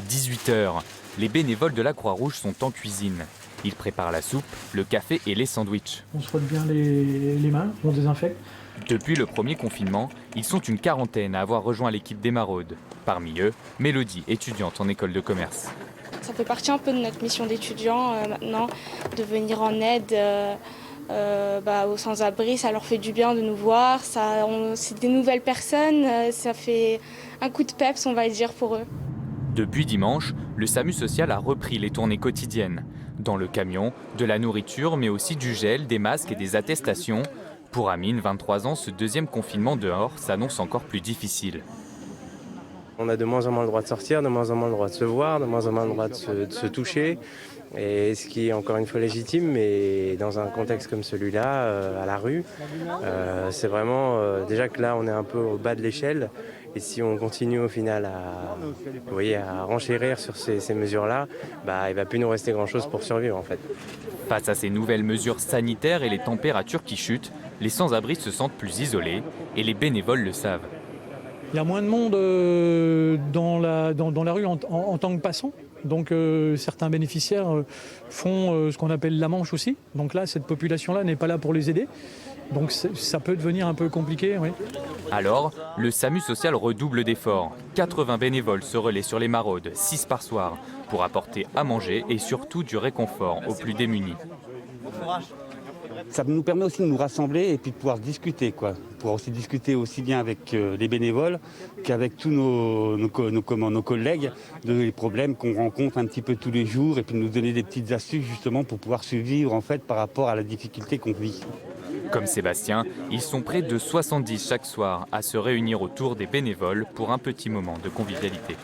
18 h. Les bénévoles de la Croix-Rouge sont en cuisine. Ils préparent la soupe, le café et les sandwichs. On se frotte bien les mains, on désinfecte. Depuis le premier confinement, ils sont une quarantaine à avoir rejoint l'équipe des Maraudes. Parmi eux, Mélodie, étudiante en école de commerce. Ça fait partie un peu de notre mission d'étudiant maintenant, de venir en aide aux sans-abri. Ça leur fait du bien de nous voir. C'est des nouvelles personnes, ça fait un coup de peps, on va dire, pour eux. Depuis dimanche, le SAMU social a repris les tournées quotidiennes. Dans le camion, de la nourriture, mais aussi du gel, des masques et des attestations. Pour Amine, 23 ans, ce deuxième confinement dehors s'annonce encore plus difficile. On a de moins en moins le droit de sortir, de moins en moins le droit de se voir, de moins en moins le droit de se toucher. Et ce qui est encore une fois légitime, mais dans un contexte comme celui-là, à la rue, c'est vraiment déjà que là on est un peu au bas de l'échelle. Et si on continue au final à renchérir sur ces mesures-là, il ne va plus nous rester grand-chose pour survivre en fait. Face à ces nouvelles mesures sanitaires et les températures qui chutent, les sans-abri se sentent plus isolés et les bénévoles le savent. Il y a moins de monde dans la rue en tant que passant. Donc certains bénéficiaires font ce qu'on appelle la manche aussi. Donc là, cette population-là n'est pas là pour les aider. Donc ça peut devenir un peu compliqué. Oui. Alors, le SAMU social redouble d'efforts. 80 bénévoles se relaient sur les maraudes, 6 par soir, pour apporter à manger et surtout du réconfort aux plus démunis. Ça nous permet aussi de nous rassembler et puis de pouvoir discuter, quoi. Pouvoir aussi discuter aussi bien avec les bénévoles qu'avec tous nos collègues des problèmes qu'on rencontre un petit peu tous les jours et puis nous donner des petites astuces justement pour pouvoir survivre en fait par rapport à la difficulté qu'on vit. Comme Sébastien, ils sont près de 70 chaque soir à se réunir autour des bénévoles pour un petit moment de convivialité.